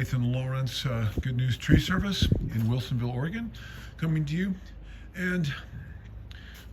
Nathan Lawrence, Good News Tree Service in Wilsonville, Oregon, coming to you. And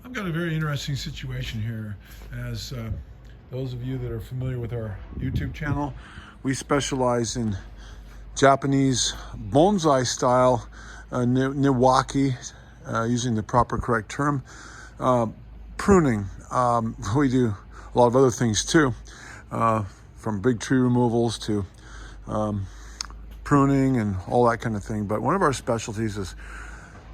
I've got a very interesting situation here. As those of you that are familiar with our YouTube channel, we specialize in Japanese bonsai style niwaki, using the proper correct term, pruning. We do a lot of other things too, from big tree removals to pruning and all that kind of thing. But one of our specialties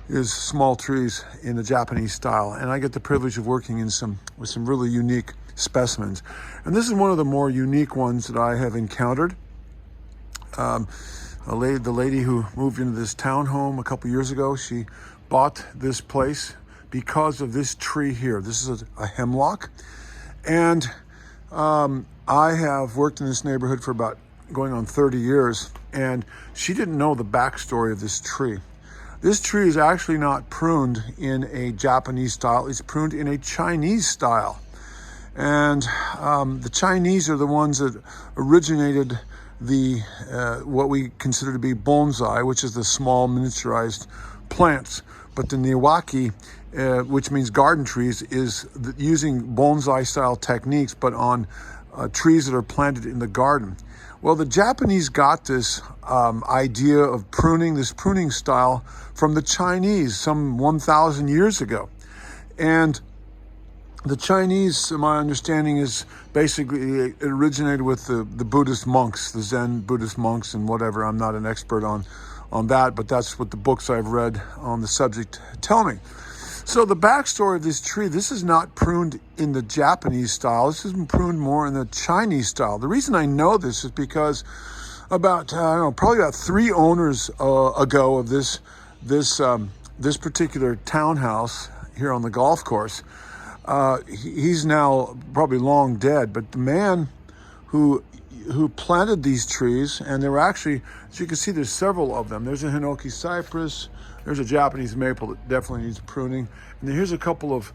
is small trees in the Japanese style, and I get the privilege of working with some really unique specimens. And this is one of the more unique ones that I have encountered. The lady who moved into this townhome a couple years ago, she bought this place because of this tree here. This is a hemlock, and I have worked in this neighborhood for about going on 30 years, and she didn't know the backstory of this tree. This tree is actually not pruned in a Japanese style, it's pruned in a Chinese style. And the Chinese are the ones that originated the what we consider to be bonsai, which is the small miniaturized plants. But the niwaki, which means garden trees, is using bonsai style techniques, but on trees that are planted in the garden. Well, the Japanese got this idea of pruning, this pruning style, from the Chinese some 1,000 years ago. And the Chinese, my understanding, is basically it originated with the Buddhist monks, the Zen Buddhist monks and whatever. I'm not an expert on that, but that's what the books I've read on the subject tell me. So the backstory of this tree, this is not pruned in the Japanese style. This is pruned more in the Chinese style. The reason I know this is because probably about 3 owners ago of this particular townhouse here on the golf course, he's now probably long dead, but the man who planted these trees, and there were actually, as you can see, there's several of them. There's a Hinoki Cypress, there's a Japanese maple that definitely needs pruning, and then here's a couple of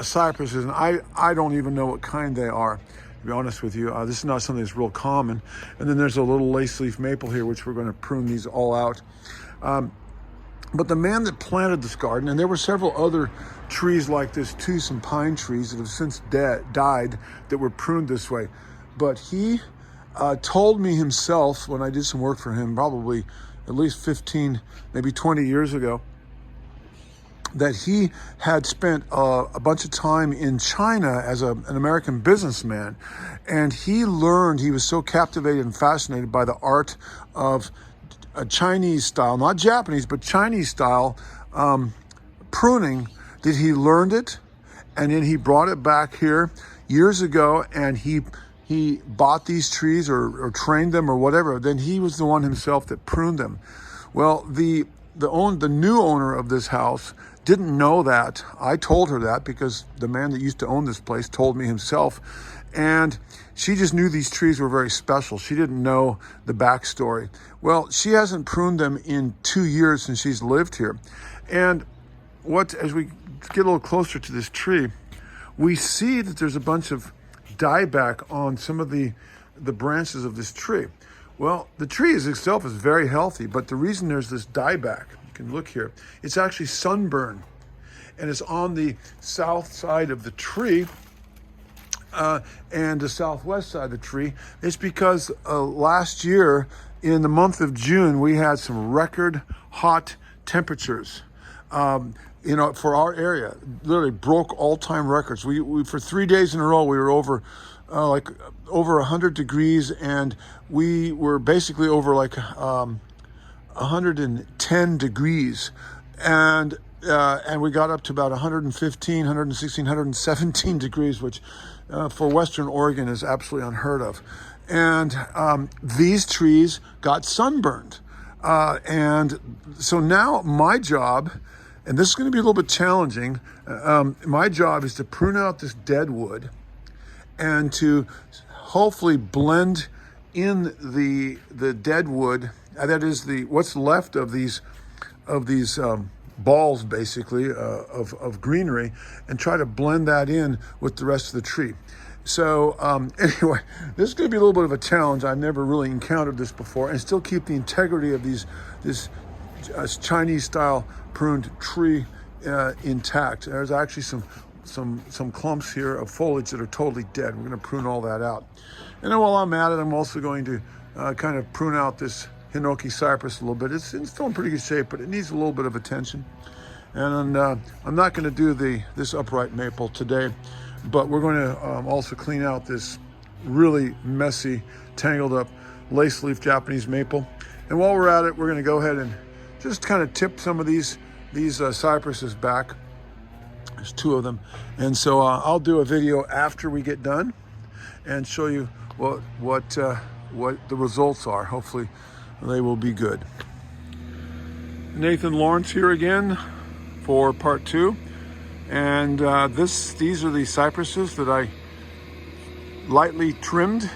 cypresses, and I don't even know what kind they are, to be honest with you. This is not something that's real common. And then there's a little lace leaf maple here, which we're going to prune these all out. But the man that planted this garden, and there were several other trees like this too, some pine trees that have since died that were pruned this way. But he told me himself, when I did some work for him, probably at least 15, maybe 20 years ago, that he had spent a bunch of time in China as an American businessman. And he was so captivated and fascinated by the art of a Chinese style, not Japanese, but Chinese style pruning, that he learned it, and then he brought it back here years ago, and he bought these trees or trained them or whatever. Then he was the one himself that pruned them. Well, the new owner of this house didn't know that. I told her that because the man that used to own this place told me himself. And she just knew these trees were very special. She didn't know the backstory. Well, she hasn't pruned them in 2 years since she's lived here. And as we get a little closer to this tree, we see that there's a bunch of dieback on some of the branches of this tree. Well, the tree itself is very healthy, but the reason there's this dieback, you can look here, it's actually sunburn, and it's on the south side of the tree and the southwest side of the tree. It's because last year in the month of June we had some record hot temperatures. For our area, literally broke all-time records. We for 3 days in a row we were over 100 degrees, and we were basically over 110 degrees, and we got up to about 115, 116, 117 degrees, which for Western Oregon is absolutely unheard of. And these trees got sunburned, and so now my job, and this is going to be a little bit challenging, my job is to prune out this dead wood and to hopefully blend in the dead wood, that is what's left of these balls, basically, of greenery, and try to blend that in with the rest of the tree. So anyway, this is going to be a little bit of a challenge. I've never really encountered this before, and still keep the integrity of this Chinese style pruned tree intact. There's actually some clumps here of foliage that are totally dead. We're going to prune all that out. And then while I'm at it, I'm also going to kind of prune out this Hinoki cypress a little bit. It's still in pretty good shape, but it needs a little bit of attention. And I'm not going to do this upright maple today, but we're going to also clean out this really messy, tangled up lace leaf Japanese maple. And while we're at it, we're going to go ahead and just kind of tip some of these cypresses back. There's 2 of them. And so I'll do a video after we get done and show you what the results are. Hopefully they will be good. Nathan Lawrence here again for part 2. And these are the cypresses that I lightly trimmed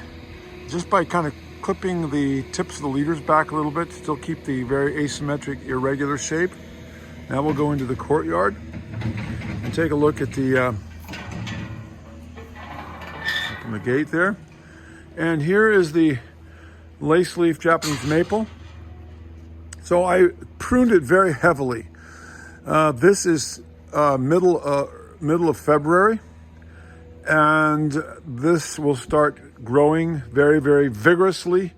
just by kind of clipping the tips of the leaders back a little bit, still keep the very asymmetric, irregular shape. Now we'll go into the courtyard and take a look at open the gate there. And here is the lace leaf Japanese maple. So I pruned it very heavily. This is middle of February, and this will start growing very, very vigorously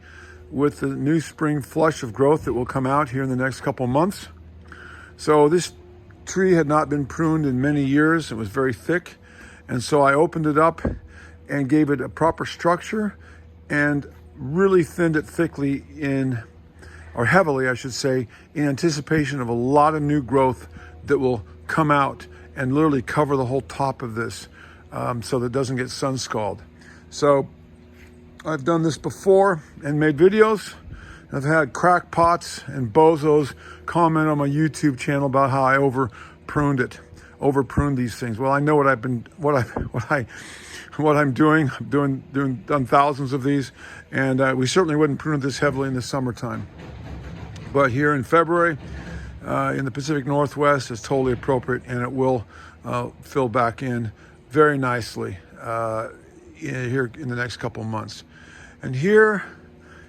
with the new spring flush of growth that will come out here in the next couple months. So this tree had not been pruned in many years. It was very thick, and so I opened it up and gave it a proper structure and really thinned it thickly or heavily I should say, in anticipation of a lot of new growth that will come out and literally cover the whole top of this so that it doesn't get sun scald. So I've done this before and made videos. I've had crackpots and bozos comment on my YouTube channel about how I over pruned these things. Well, I know what I'm doing. Done thousands of these, and we certainly wouldn't prune this heavily in the summertime. But here in February, in the Pacific Northwest, it's totally appropriate, and it will fill back in very nicely here in the next couple of months. And here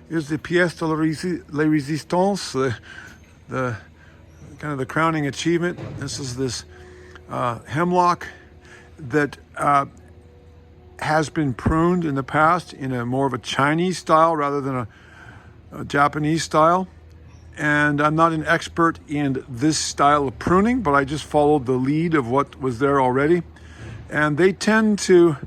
is the pièce de la résistance, the kind of the crowning achievement. This is this hemlock that has been pruned in the past in a more of a Chinese style rather than a Japanese style. And I'm not an expert in this style of pruning, but I just followed the lead of what was there already. And they tend to,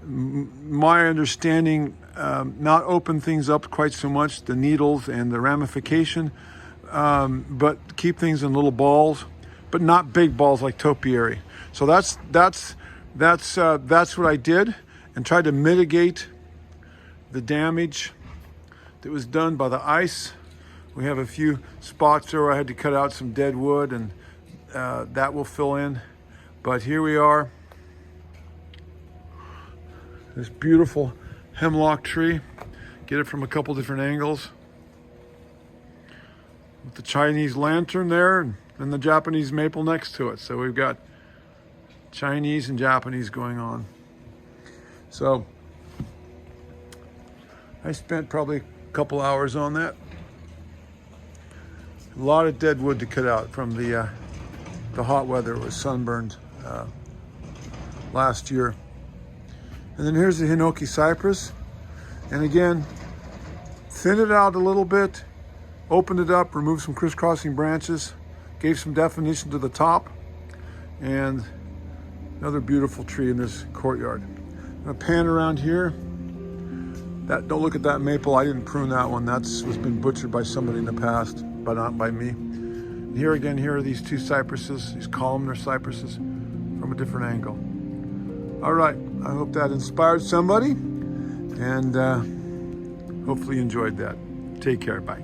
my understanding, not open things up quite so much, the needles and the ramification, but keep things in little balls, but not big balls like topiary. So that's what I did, and tried to mitigate the damage that was done by the ice. We have a few spots there where I had to cut out some dead wood, and that will fill in. But here we are, this beautiful hemlock tree. Get it from a couple different angles. With the Chinese lantern there, and the Japanese maple next to it. So we've got Chinese and Japanese going on. So I spent probably a couple hours on that. A lot of dead wood to cut out from the hot weather. It was sunburned last year. And then here's the Hinoki cypress. And again, thin it out a little bit, opened it up, removed some crisscrossing branches, gave some definition to the top, and another beautiful tree in this courtyard. I'm gonna pan around here. Don't look at that maple. I didn't prune that one. That's been butchered by somebody in the past, but not by me. And here again, here are these 2 cypresses, these columnar cypresses from a different angle. All right, I hope that inspired somebody, and hopefully you enjoyed that. Take care, bye.